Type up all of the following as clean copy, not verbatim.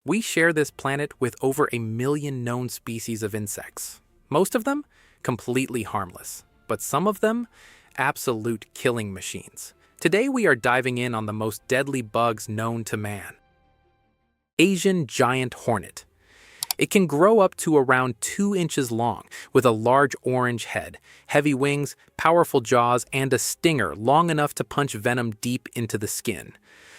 We share this planet with over 1 million known species of insects. Most of them completely harmless, but some of them absolute killing machines. Today we are diving in on the most deadly bugs known to man. Asian giant hornet. It can grow up to around 2 inches long, with a large orange head, heavy wings, powerful jaws, and a stinger long enough to punch venom deep into the skin.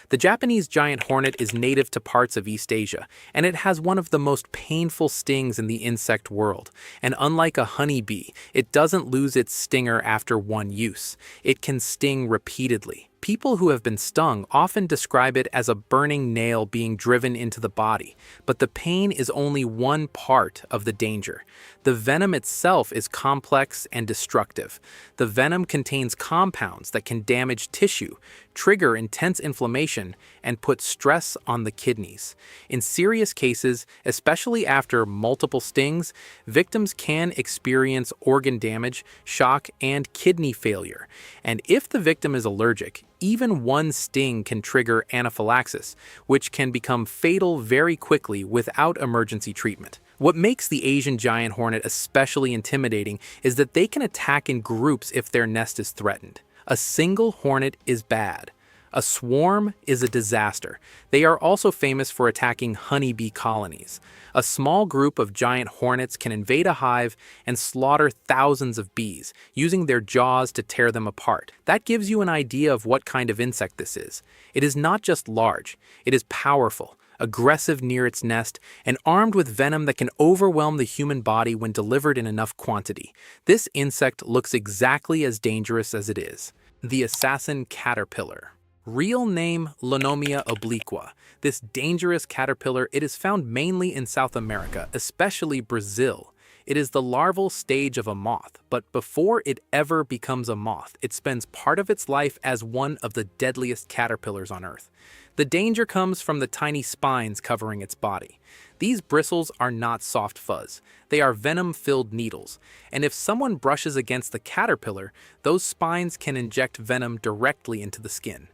The Japanese giant hornet is native to parts of East Asia, and it has one of the most painful stings in the insect world. And unlike a honeybee, it doesn't lose its stinger after one use. It can sting repeatedly. People who have been stung often describe it as a burning nail being driven into the body, but the pain is only one part of the danger. The venom itself is complex and destructive. The venom contains compounds that can damage tissue, trigger intense inflammation, and put stress on the kidneys. In serious cases, especially after multiple stings, victims can experience organ damage, shock, and kidney failure. And if the victim is allergic, even one sting can trigger anaphylaxis, which can become fatal very quickly without emergency treatment. What makes the Asian giant hornet especially intimidating is that they can attack in groups if their nest is threatened. A single hornet is bad. A swarm is a disaster. They are also famous for attacking honeybee colonies. A small group of giant hornets can invade a hive and slaughter thousands of bees, using their jaws to tear them apart. That gives you an idea of what kind of insect this is. It is not just large, it is powerful, aggressive near its nest, and armed with venom that can overwhelm the human body when delivered in enough quantity. This insect looks exactly as dangerous as it is. The assassin caterpillar. Real name Lonomia obliqua. This dangerous caterpillar, it is found mainly in South America, especially Brazil. It is the larval stage of a moth, but before it ever becomes a moth, it spends part of its life as one of the deadliest caterpillars on Earth. The danger comes from the tiny spines covering its body. These bristles are not soft fuzz. They are venom-filled needles, and if someone brushes against the caterpillar, those spines can inject venom directly into the skin.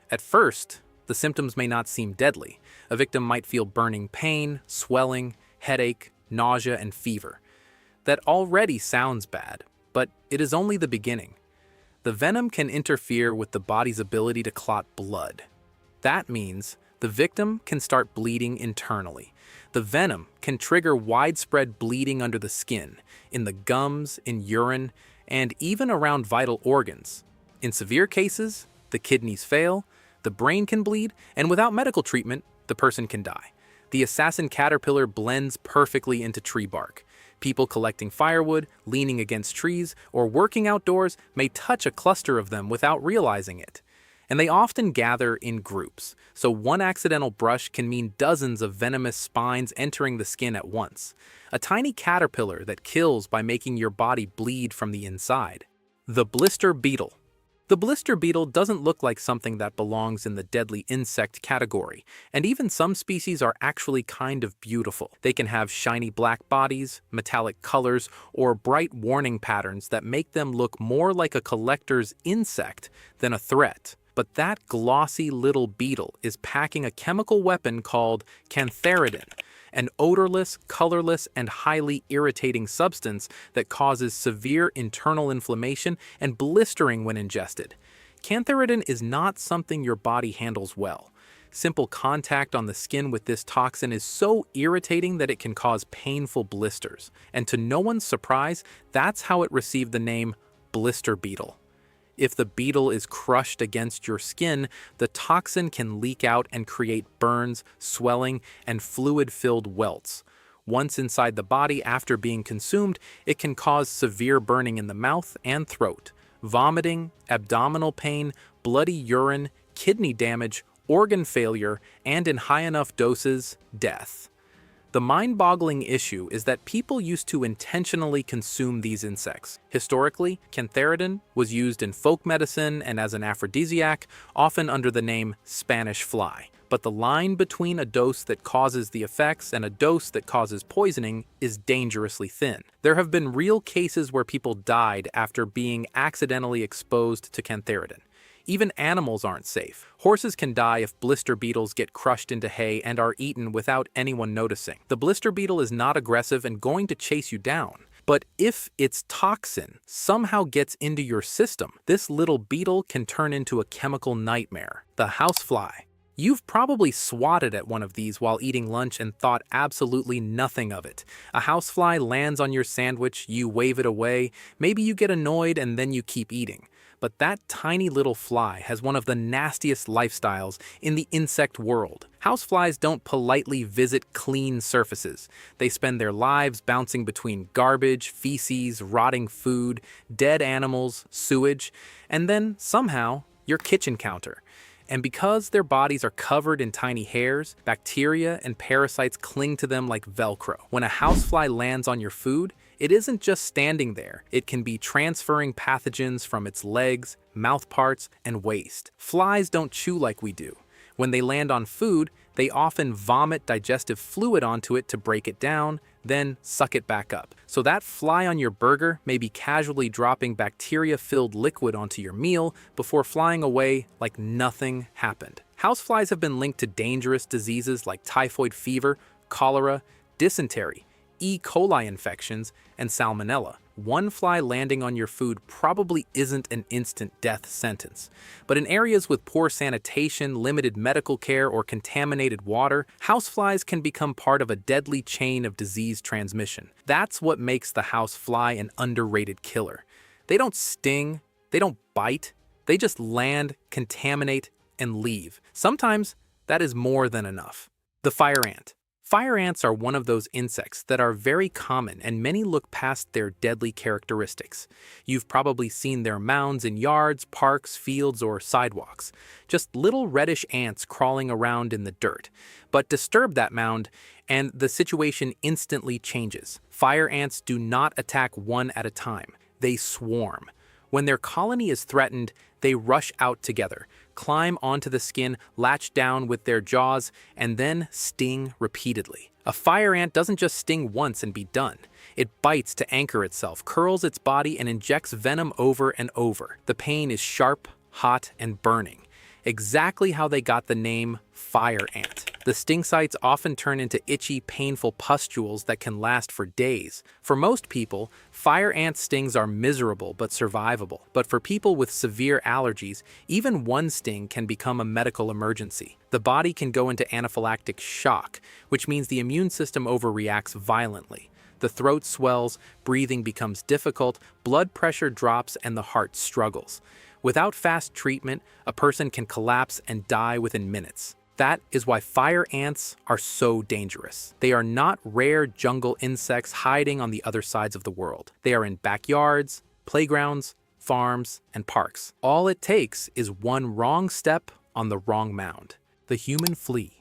At first, the symptoms may not seem deadly. A victim might feel burning pain, swelling, headache, nausea, and fever. That already sounds bad, but it is only the beginning. The venom can interfere with the body's ability to clot blood. That means the victim can start bleeding internally. The venom can trigger widespread bleeding under the skin, in the gums, in urine, and even around vital organs. In severe cases, the kidneys fail, the brain can bleed, and without medical treatment, the person can die. The assassin caterpillar blends perfectly into tree bark. People collecting firewood, leaning against trees, or working outdoors may touch a cluster of them without realizing it. And they often gather in groups, so one accidental brush can mean dozens of venomous spines entering the skin at once. A tiny caterpillar that kills by making your body bleed from the inside. The blister beetle. The blister beetle doesn't look like something that belongs in the deadly insect category, and even some species are actually kind of beautiful. They can have shiny black bodies, metallic colors, or bright warning patterns that make them look more like a collector's insect than a threat. But that glossy little beetle is packing a chemical weapon called Cantharidin, an odorless, colorless, and highly irritating substance that causes severe internal inflammation and blistering when ingested. Cantharidin is not something your body handles well. Simple contact on the skin with this toxin is so irritating that it can cause painful blisters. And to no one's surprise, that's how it received the name blister beetle. If the beetle is crushed against your skin, the toxin can leak out and create burns, swelling, and fluid-filled welts. Once inside the body after being consumed, it can cause severe burning in the mouth and throat, vomiting, abdominal pain, bloody urine, kidney damage, organ failure, and in high enough doses, death. The mind-boggling issue is that people used to intentionally consume these insects. Historically, Cantharidin was used in folk medicine and as an aphrodisiac, often under the name Spanish fly. But the line between a dose that causes the effects and a dose that causes poisoning is dangerously thin. There have been real cases where people died after being accidentally exposed to Cantharidin. Even animals aren't safe. Horses can die if blister beetles get crushed into hay and are eaten without anyone noticing. The blister beetle is not aggressive and going to chase you down. But if its toxin somehow gets into your system, this little beetle can turn into a chemical nightmare, the housefly. You've probably swatted at one of these while eating lunch and thought absolutely nothing of it. A housefly lands on your sandwich, you wave it away, maybe you get annoyed and then you keep eating. But that tiny little fly has one of the nastiest lifestyles in the insect world. Houseflies don't politely visit clean surfaces. They spend their lives bouncing between garbage, feces, rotting food, dead animals, sewage, and then, somehow, your kitchen counter. And because their bodies are covered in tiny hairs, bacteria and parasites cling to them like Velcro. When a housefly lands on your food, it isn't just standing there. It can be transferring pathogens from its legs, mouth parts, and waste. Flies don't chew like we do. When they land on food, they often vomit digestive fluid onto it to break it down, then suck it back up. So that fly on your burger may be casually dropping bacteria-filled liquid onto your meal before flying away like nothing happened. Houseflies have been linked to dangerous diseases like typhoid fever, cholera, dysentery, E. coli infections, and salmonella. One fly landing on your food probably isn't an instant death sentence. But in areas with poor sanitation, limited medical care, or contaminated water, houseflies can become part of a deadly chain of disease transmission. That's what makes the housefly an underrated killer. They don't sting, they don't bite, they just land, contaminate, and leave. Sometimes that is more than enough. The fire ant. Fire ants are one of those insects that are very common, and many look past their deadly characteristics. You've probably seen their mounds in yards, parks, fields, or sidewalks. Just little reddish ants crawling around in the dirt. But disturb that mound, and the situation instantly changes. Fire ants do not attack one at a time. They swarm. When their colony is threatened, they rush out together, climb onto the skin, latch down with their jaws, and then sting repeatedly. A fire ant doesn't just sting once and be done. It bites to anchor itself, curls its body, and injects venom over and over. The pain is sharp, hot, and burning. Exactly how they got the name fire ant. The sting sites often turn into itchy, painful pustules that can last for days. For most people, fire ant stings are miserable but survivable. But for people with severe allergies, even one sting can become a medical emergency. The body can go into anaphylactic shock, which means the immune system overreacts violently. The throat swells, breathing becomes difficult, blood pressure drops, and the heart struggles. Without fast treatment, a person can collapse and die within minutes. That is why fire ants are so dangerous. They are not rare jungle insects hiding on the other sides of the world. They are in backyards, playgrounds, farms, and parks. All it takes is one wrong step on the wrong mound. The human flea.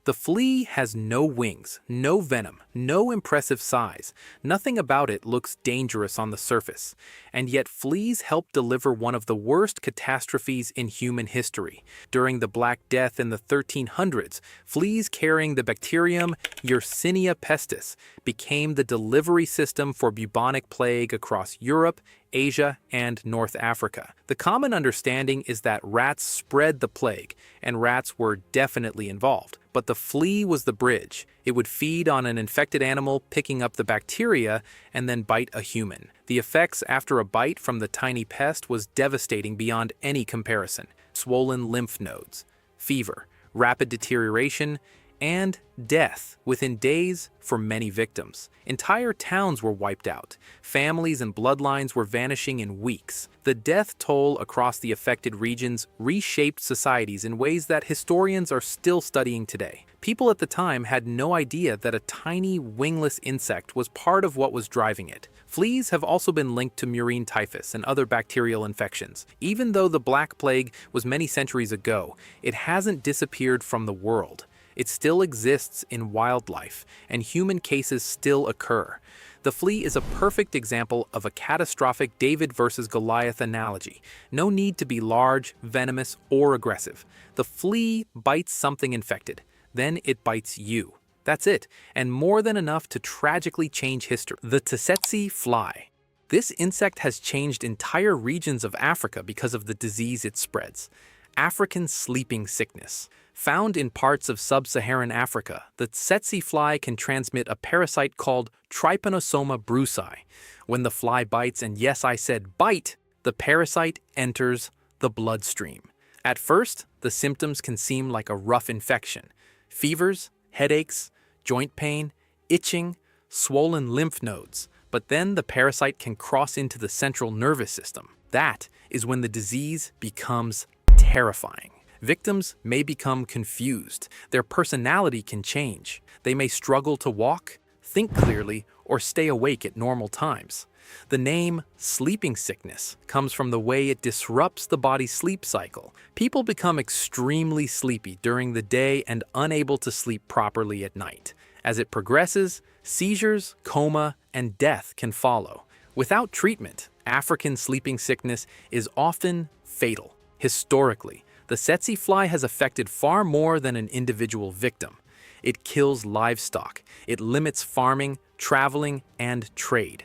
The flea has no wings, no venom, no impressive size. Nothing about it looks dangerous on the surface. And yet fleas help deliver one of the worst catastrophes in human history. During the Black Death in the 1300s, fleas carrying the bacterium Yersinia pestis became the delivery system for bubonic plague across Europe, Asia, and North Africa. The common understanding is that rats spread the plague, and rats were definitely involved. But the flea was the bridge. It would feed on an infected animal, picking up the bacteria, and then bite a human. The effects after a bite from the tiny pest was devastating beyond any comparison. Swollen lymph nodes, fever, rapid deterioration, and death within days for many victims. Entire towns were wiped out. Families and bloodlines were vanishing in weeks. The death toll across the affected regions reshaped societies in ways that historians are still studying today. People at the time had no idea that a tiny, wingless insect was part of what was driving it. Fleas have also been linked to murine typhus and other bacterial infections. Even though the Black Plague was many centuries ago, it hasn't disappeared from the world. It still exists in wildlife, and human cases still occur. The flea is a perfect example of a catastrophic David versus Goliath analogy. No need to be large, venomous, or aggressive. The flea bites something infected. Then it bites you. That's it, and more than enough to tragically change history. The Tsetse fly. This insect has changed entire regions of Africa because of the disease it spreads. African sleeping sickness. Found in parts of sub-Saharan Africa, the Tsetse fly can transmit a parasite called Trypanosoma brucei. When the fly bites, and yes, I said bite, the parasite enters the bloodstream. At first, the symptoms can seem like a rough infection. Fevers, headaches, joint pain, itching, swollen lymph nodes. But then the parasite can cross into the central nervous system. That is when the disease becomes terrifying. Victims may become confused. Their personality can change. They may struggle to walk, think clearly, or stay awake at normal times. The name sleeping sickness comes from the way it disrupts the body's sleep cycle. People become extremely sleepy during the day and unable to sleep properly at night. As it progresses, seizures, coma, and death can follow. Without treatment, African sleeping sickness is often fatal. Historically, the tsetse fly has affected far more than an individual victim. It kills livestock. It limits farming, traveling, and trade.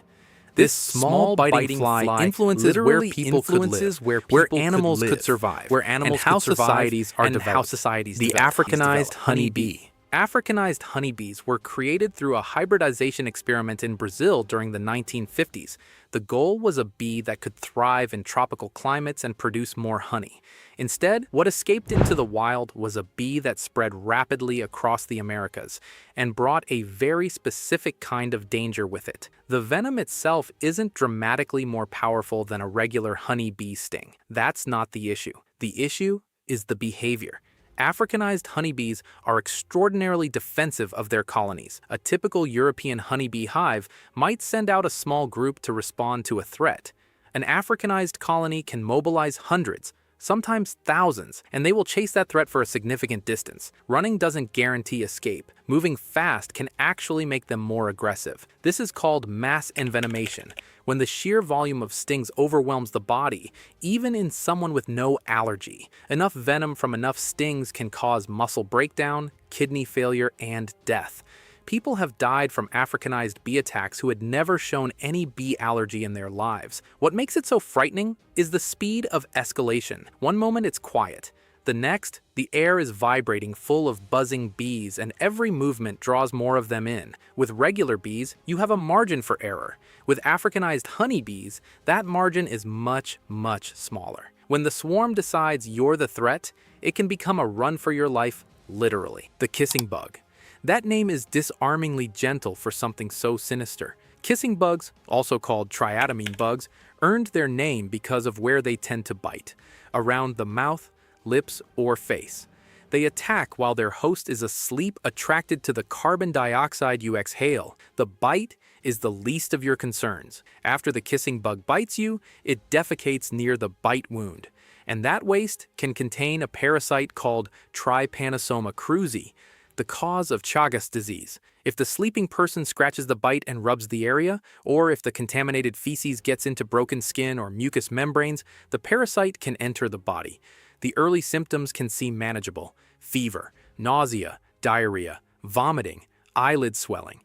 This small biting fly influences where people could live, where animals could survive, where animals could survive, and how societies develop. The Africanized honeybee. Africanized honeybees were created through a hybridization experiment in Brazil during the 1950s. The goal was a bee that could thrive in tropical climates and produce more honey. Instead, what escaped into the wild was a bee that spread rapidly across the Americas and brought a very specific kind of danger with it. The venom itself isn't dramatically more powerful than a regular honeybee sting. That's not the issue. The issue is the behavior. Africanized honeybees are extraordinarily defensive of their colonies. A typical European honeybee hive might send out a small group to respond to a threat. An Africanized colony can mobilize hundreds, sometimes thousands, and they will chase that threat for a significant distance. Running doesn't guarantee escape. Moving fast can actually make them more aggressive. This is called mass envenomation, when the sheer volume of stings overwhelms the body, even in someone with no allergy. Enough venom from enough stings can cause muscle breakdown, kidney failure, and death. People have died from Africanized bee attacks who had never shown any bee allergy in their lives. What makes it so frightening is the speed of escalation. One moment it's quiet. The next, the air is vibrating full of buzzing bees, and every movement draws more of them in. With regular bees, you have a margin for error. With Africanized honeybees, that margin is much, much smaller. When the swarm decides you're the threat, it can become a run for your life, literally. The kissing bug. That name is disarmingly gentle for something so sinister. Kissing bugs, also called triatomine bugs, earned their name because of where they tend to bite, around the mouth, lips, or face. They attack while their host is asleep, attracted to the carbon dioxide you exhale. The bite is the least of your concerns. After the kissing bug bites you, it defecates near the bite wound. And that waste can contain a parasite called Trypanosoma cruzi, the cause of Chagas disease. If the sleeping person scratches the bite and rubs the area, or if the contaminated feces gets into broken skin or mucous membranes, the parasite can enter the body. The early symptoms can seem manageable: fever, nausea, diarrhea, vomiting, eyelid swelling.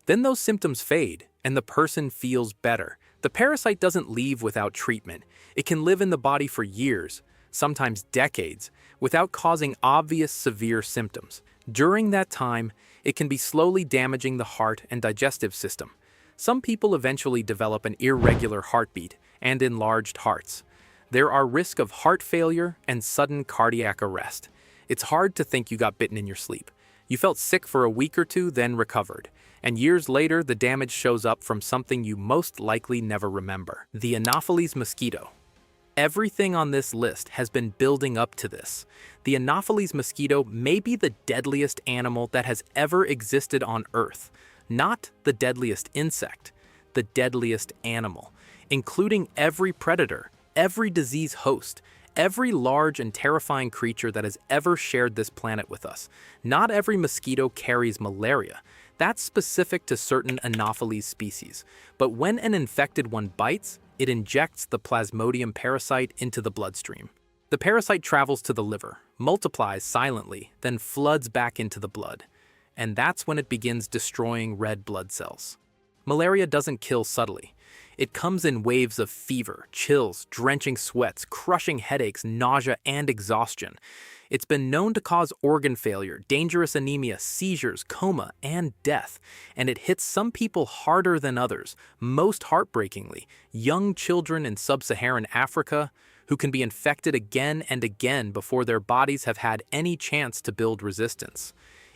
Then those symptoms fade, and the person feels better. The parasite doesn't leave without treatment. It can live in the body for years, sometimes decades, without causing obvious severe symptoms. During that time, it can be slowly damaging the heart and digestive system. Some people eventually develop an irregular heartbeat and enlarged hearts. There are risks of heart failure and sudden cardiac arrest. It's hard to think you got bitten in your sleep. You felt sick for a week or two, then recovered. And years later, the damage shows up from something you most likely never remember. The Anopheles mosquito. Everything on this list has been building up to this. The Anopheles mosquito may be the deadliest animal that has ever existed on Earth. Not the deadliest insect, the deadliest animal, including every predator, every disease host, every large and terrifying creature that has ever shared this planet with us. Not every mosquito carries malaria. That's specific to certain Anopheles species. But when an infected one bites, it injects the Plasmodium parasite into the bloodstream. The parasite travels to the liver, multiplies silently, then floods back into the blood. And that's when it begins destroying red blood cells. Malaria doesn't kill subtly. It comes in waves of fever, chills, drenching sweats, crushing headaches, nausea, and exhaustion. It's been known to cause organ failure, dangerous anemia, seizures, coma, and death. And it hits some people harder than others, most heartbreakingly, young children in sub-Saharan Africa who can be infected again and again before their bodies have had any chance to build resistance.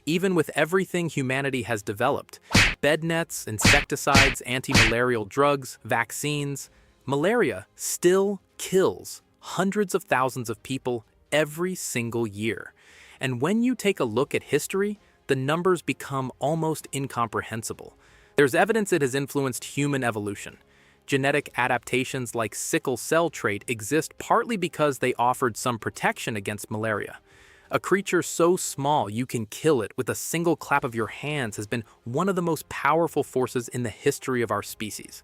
Even with everything humanity has developed, bed nets, insecticides, anti-malarial drugs, vaccines, malaria still kills hundreds of thousands of people every single year. And when you take a look at history, the numbers become almost incomprehensible. There's evidence it has influenced human evolution. Genetic adaptations like sickle cell trait exist partly because they offered some protection against malaria. A creature so small you can kill it with a single clap of your hands has been one of the most powerful forces in the history of our species.